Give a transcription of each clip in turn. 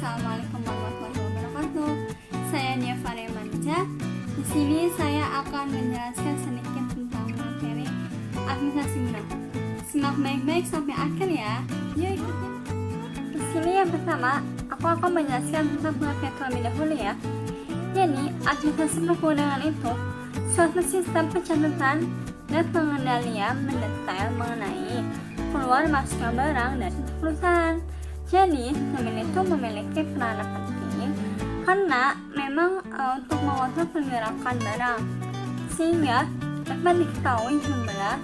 Assalamualaikum warahmatullahi wabarakatuh. Saya Nia Manja. Di sini saya akan menjelaskan sedikit tentang materi administrasi gudang. Simak baik-baik sampai akhir ya. Yuk ikutin. Di sini yang pertama, aku akan menjelaskan tentang pengertian terlebih dahulu ya. Jadi, administrasi pergundangan itu suatu sistem pencatatan dan pengendalian mendetail mengenai keluar masuknya barang dari perusahaan. Jadi, sistem itu memiliki peranan penting karena memang untuk mengontrol pergerakan barang sehingga dapat diketahui jumlah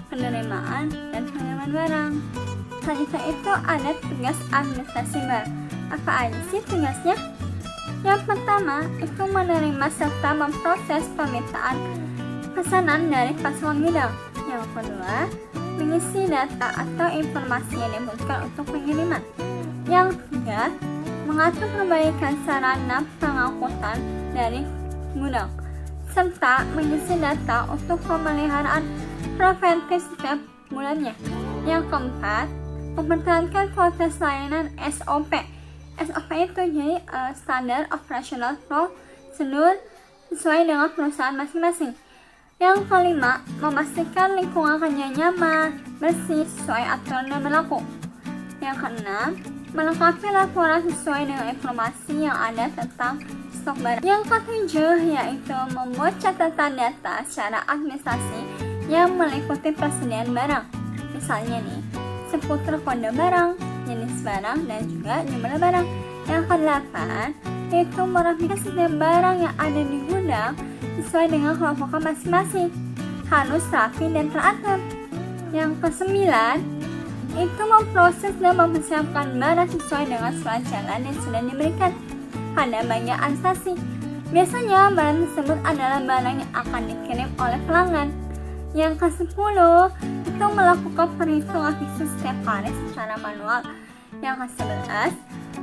penerimaan dan penerimaan barang. Selanjutnya itu ada tugas administrasi barang. Apa aja sih tugasnya? Yang pertama itu menerima serta memproses permintaan pesanan dari pasangan gudang. Yang kedua, mengisi data atau informasi yang dibutuhkan untuk pengiriman. Yang ketiga, mengatur perbaikan sarana pengangkutan dari gudang serta mengisi data untuk pemeliharaan preventif setiap bulannya. Yang keempat, mempertahankan proses layanan SOP. SOP itu jadi Standard Operational Procedure sesuai dengan perusahaan masing-masing. Yang kelima, memastikan lingkungan kerja nyaman, bersih, sesuai aturan yang berlaku. Yang keenam, melengkapi laporan sesuai dengan informasi yang ada tentang stok barang. Yang ketujuh, yaitu membuat catatan data secara administrasi yang meliputi persediaan barang. Misalnya nih, seputar kode barang, jenis barang, dan juga jumlah barang. Yang kedelapan, yaitu merapikan setiap barang yang ada di gudang sesuai dengan kelompokan masing-masing, harus rapi dan teratur. Yang kesembilan, itu memproses dan mempersiapkan barang sesuai dengan surat jalan yang sudah diberikan pada bagian administrasi. Biasanya barang tersebut adalah barang yang akan dikirim oleh pelanggan. Yang ke-10, itu melakukan perhitungan khusus setiap hari secara manual. Yang ke-11,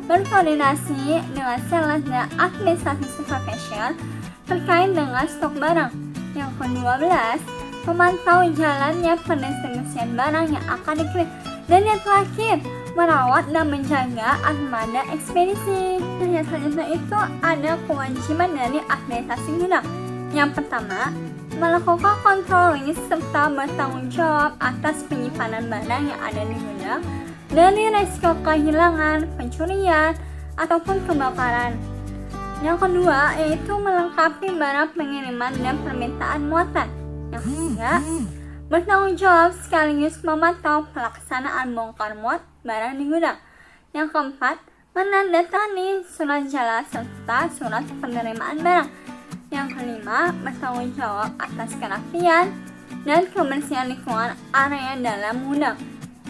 berkoordinasi dengan sales dan administrasi supervision terkait dengan stok barang. Yang ke-12, memantau jalannya pendistribusian barang yang akan dikirim. Dan yang terakhir, merawat dan menjaga armada ekspedisi. Yang selanjutnya itu ada kewajiban dari administrasi gudang. Yang pertama, melakukan controlling serta bertanggung jawab atas penyimpanan barang yang ada di gudang dari risiko kehilangan, pencurian, ataupun kebakaran. Yang kedua, yaitu melengkapi barang pengiriman dan permintaan muatan. Yang ketiga, bertanggung jawab sekaligus memantau pelaksanaan bongkar muat barang di gudang. Yang keempat, menandatangani surat jalan serta surat penerimaan barang. Yang kelima, bertanggung jawab atas kerapian dan kebersihan lingkungan area dalam gudang.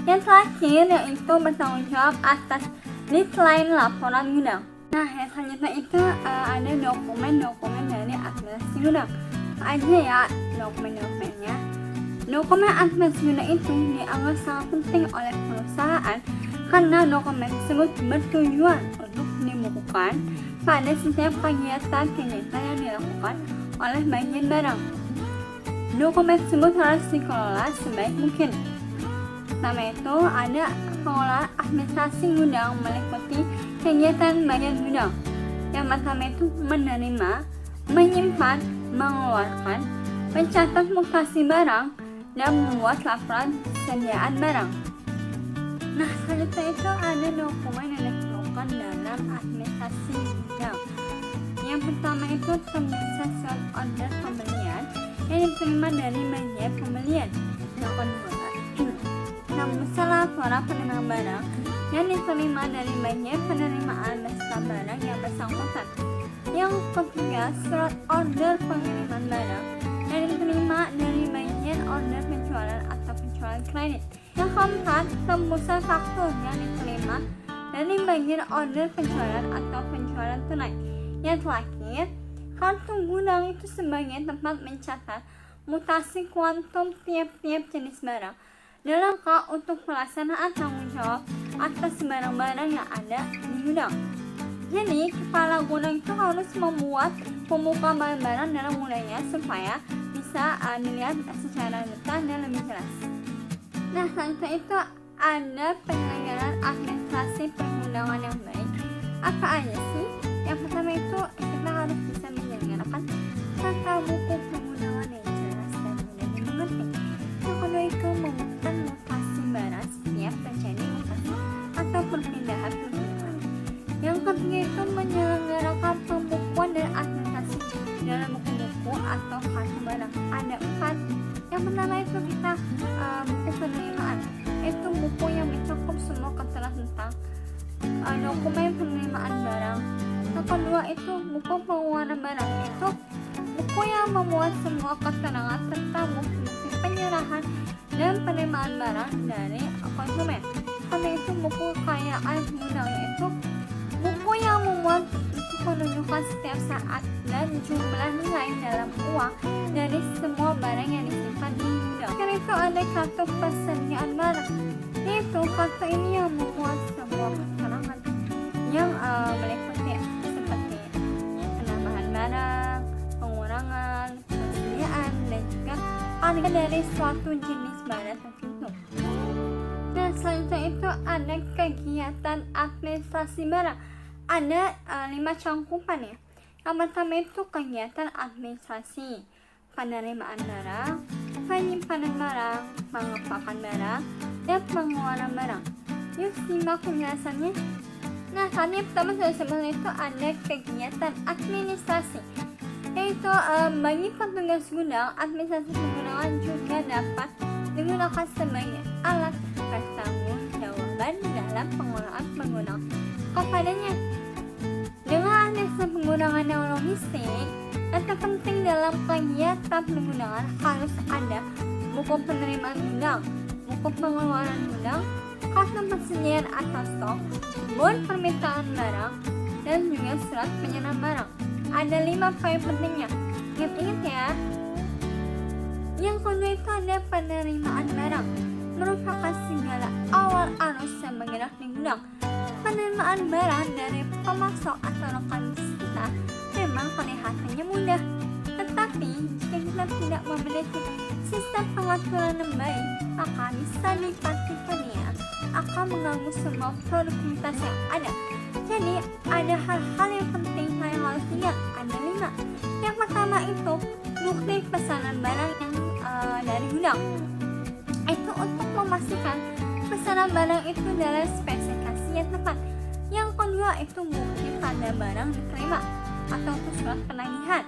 Yang terakhir, yaitu bertanggung jawab atas deadline laporan gudang. Nah, yang selanjutnya itu ada dokumen-dokumen dari administrasi gudang. Apa aja ya dokumen-dokumennya? Dokumen administrasi gudang itu dianggap sangat penting oleh perusahaan karena dokumen tersebut bertujuan untuk dibukukan pada setiap kegiatan yang dilakukan oleh bagian barang. Dokumen tersebut harus dikelola sebaik mungkin. Pertama itu ada pengelolaan administrasi gudang meliputi kegiatan bagian gudang. Yang pertama itu menerima, menyimpan, mengeluarkan, mencatat mutasi barang, dan membuat laporan persediaan barang. Nah, selanjutnya itu ada dokumen yang diperlukan dalam administrasi gudang. Yang pertama itu terbuka surat order pembelian yang diterima dari bagian pembelian. Yang kedua, terbuka laporan penerimaan barang yang diterima dari bagian penerimaan beserta barang yang bersangkutan. Yang ketiga, surat order pengiriman barang yang diterima dari bagian order penjualan atau penjualan kredit. Yang keempat, tembusan faktur yang diterima dari bagian order penjualan atau penjualan tunai. Yang terakhir, kartu gudang itu sebagai tempat mencatat mutasi kuantum tiap-tiap jenis barang dalam rangka untuk pelaksanaan tanggung jawab atas barang-barang yang ada di gudang. Jadi, kepala gudang itu harus membuat pembuka barang-barang dalam gudangnya supaya bisa dilihat secara detail dan lebih jelas. Nah, selanjutnya itu ada penyelenggaraan administrasi perundangan yang baik. Apa aja sih? Yang pertama itu kita harus bisa menyelenggarakan tata buku penggunaan yang jelas dan mudah dimengerti. Yang kedua itu memutar mutasi barang setiap terjadi mutasi atau perpindahan penggunaan. Yang ketiga itu menyelenggarakan pembukuan dan administrasi dalam buku-buku atau kartu barang. Ada 4. Yang pertama itu kita buku penerimaan. Itu buku yang mencakup semua keterangan tentang dokumen penerimaan barang. Yang kedua itu buku pengeluaran barang. Itu buku yang memuat semua keterangan tentang bukti penyerahan dan penerimaan barang dari konsumen. Karena itu buku kekayaan gudang, yaitu buku yang memuat untuk menunjukkan setiap saat dan jumlah nilai dalam uang dari semua barang yang disimpan di gudang. Karena itu ada kartu persediaan barang, yaitu kartu ini yang memuat semua keterangan yang meliputi seperti penambahan barang, pengurangan, persediaan, dan juga harga dari suatu jenis barang tertentu. Nah, selanjutnya itu ada kegiatan administrasi barang. Ada 5 cangkupan ya. Yang pertama itu kegiatan administrasi, penerimaan barang, penyimpanan barang, pengepakan barang, dan pengeluaran barang. Yuk simak penjelasannya. Nah, tadi pertama saya sebutkan itu ada kegiatan administrasi, yaitu bagi petugas gudang, administrasi penggunaan juga dapat digunakan sebagai alat pertanggungjawaban dalam pengelolaan penggunaan kepadanya. Dengan adanya penggunaan yang logistik, yang terpenting dalam kegiatan penggunaan harus ada buku penerimaan gudang, buku pengeluaran gudang, kartu persediaan atau stok, bon permintaan barang, dan juga surat penyerahan barang. Ada 5 poin pentingnya. Ingat-ingat ya. Yang kedua itu ada penerimaan barang, merupakan segala awal arus yang bergerak di gudang. Penerimaan barang dari pemasok atau rekan bisnis kita memang kelihatannya mudah, tetapi jika kita tidak memiliki sistem pengaturan yang baik, maka bisa dipastikan ya akan mengganggu semua produktivitas yang ada. Jadi ada hal-hal yang penting yang harus diingat. Ada 5. Yang pertama itu bukti pesanan barang yang dari gudang. Itu untuk memastikan pesanan barang itu dalam spesifikasi yang tepat. Yang kedua itu bukti tanda barang diterima atau surat penagihan.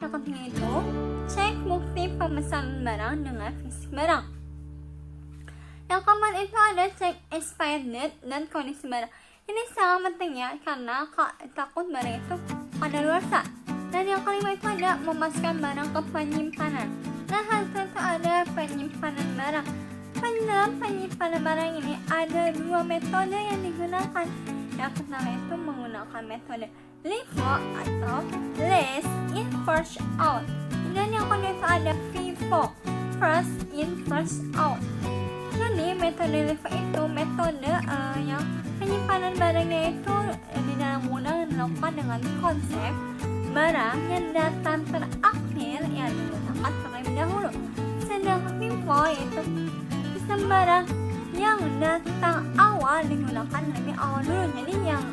Yang ketiga itu cek bukti pemesanan barang dengan fisik barang. Yang keempat itu ada cek expired date dan kondisi barang. Ini sangat penting ya, karena takut barang itu kadaluarsa. Dan yang kelima itu ada memasukkan barang ke penyimpanan. Nah, hal itu ada penyimpanan barang. Dalam penyimpanan barang ini ada 2 metode yang digunakan. Yang pertama itu menggunakan metode LIFO atau last in first out. Dan yang kedua itu ada FIFO, first in first out. Jadi metode LIFO itu metode yang penyimpanan barangnya itu di dalam gudang dilakukan dengan konsep barang yang datang terakhir yang digunakan terlebih dahulu. Sedangkan FIFO yaitu sistem barang yang datang awal digunakan lebih awal dulu. Jadi yang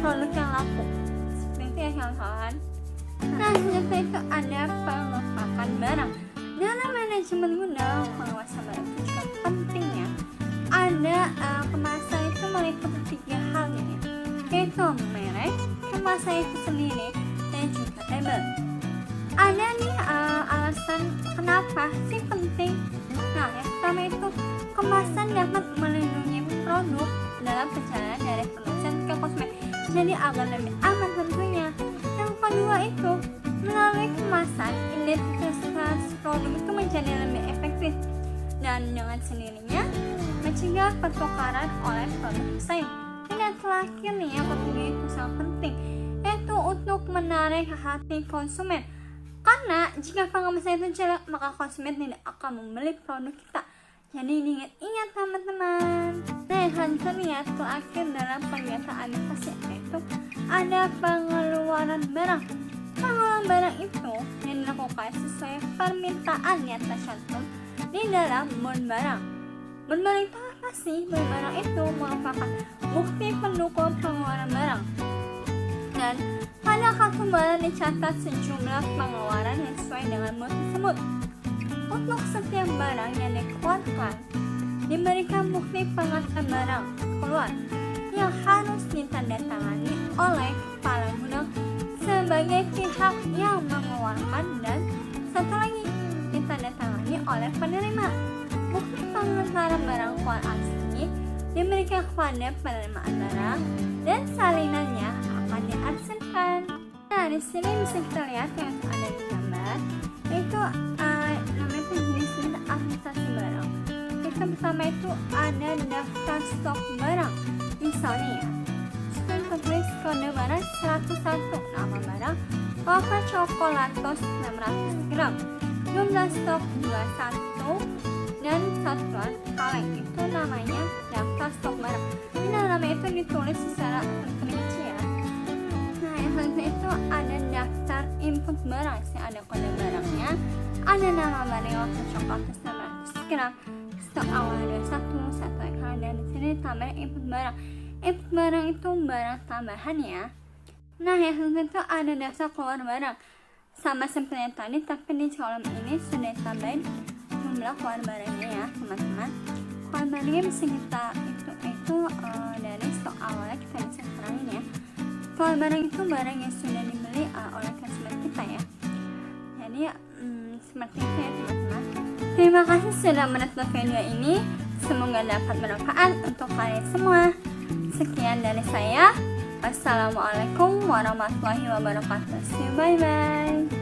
produk yang laku seperti itu ya kawan-kawan. Nah, selanjutnya itu ada pengepakan barang. Dalam manajemen gudang, pengawasan barang itu juga pentingnya ada kemasan itu meliputi 3 hal ini, yaitu merek, kemasan itu sendiri, dan juga label. Ada nih alasan kenapa sih penting. Nah, yang pertama itu kemasan dapat melindungi produk dalam perjalanan dari produsen ke konsumen, jadi agar lebih aman tentunya. Yang kedua itu melalui kemasan, identitas produk itu menjadi lebih efektif dan dengan sendirinya mencegah pertukaran oleh produk bersaing. Dan yang terakhir nih, yang ketiga itu sangat penting, yaitu untuk menarik hati konsumen. Karena jika pengemas itu jelek, maka konsumen tidak akan membeli produk kita. Jadi diingat-ingat teman-teman. Nah, selanjutnya terakhir dalam kegiatan administrasi itu ada pengeluaran barang. Pengeluaran barang itu yang dilakukan sesuai permintaan yang tercantum di dalam bon barang. Bon barang itu apa lokasi barang itu merupakan bukti pendukung pengeluaran barang. Dan pada kartu barang dicatat sejumlah pengeluaran yang sesuai dengan mutu tersebut. Untuk setiap barang yang dikeluarkan, diberikan bukti pengantar barang keluar yang harus ditandatangani oleh kepala gudang sebagai pihak yang mengeluarkan, dan satu lagi ditandatangani oleh penerima. Bukti pengantaran barang keluar asli diberikan kepada penerimaan barang dan salinannya akan diarsipkan. Nah, di sini bisa kita lihat yang ada di gambar itu namanya jenis administrasi barang. Kita pertama itu ada daftar stok barang. Misalnya ya, tertulis kode barang 101, nama barang wafer coklatos 600 gram, jumlah stok 21, dan satuan kaleng. Itu namanya daftar stok barang. Ini namanya itu ditulis secara terperinci ya. Nah, yang selanjutnya itu ada daftar input barang. Ada kode barangnya, ada nama barang wafer coklatos 600 gram, stok awal 21, satu ekor, dan di sini tambah input barang. Input barang itu barang tambahan ya. Nah, yang selanjutnya itu ada daftar keluar barang. Sama seperti yang tadi, tapi di kolom ini sudah ditambahin jumlah keluar barangnya ya teman-teman. Keluar barangnya bisa kita itu dari stok awalnya kita bisa kurangin ya. Keluar barang itu barang yang sudah dibeli oleh customer kita ya. Jadi seperti itu ya teman-teman. Terima kasih sudah menonton video ini. Semoga dapat bermanfaat untuk kalian semua. Sekian dari saya. Assalamualaikum warahmatullahi wabarakatuh. Bye bye.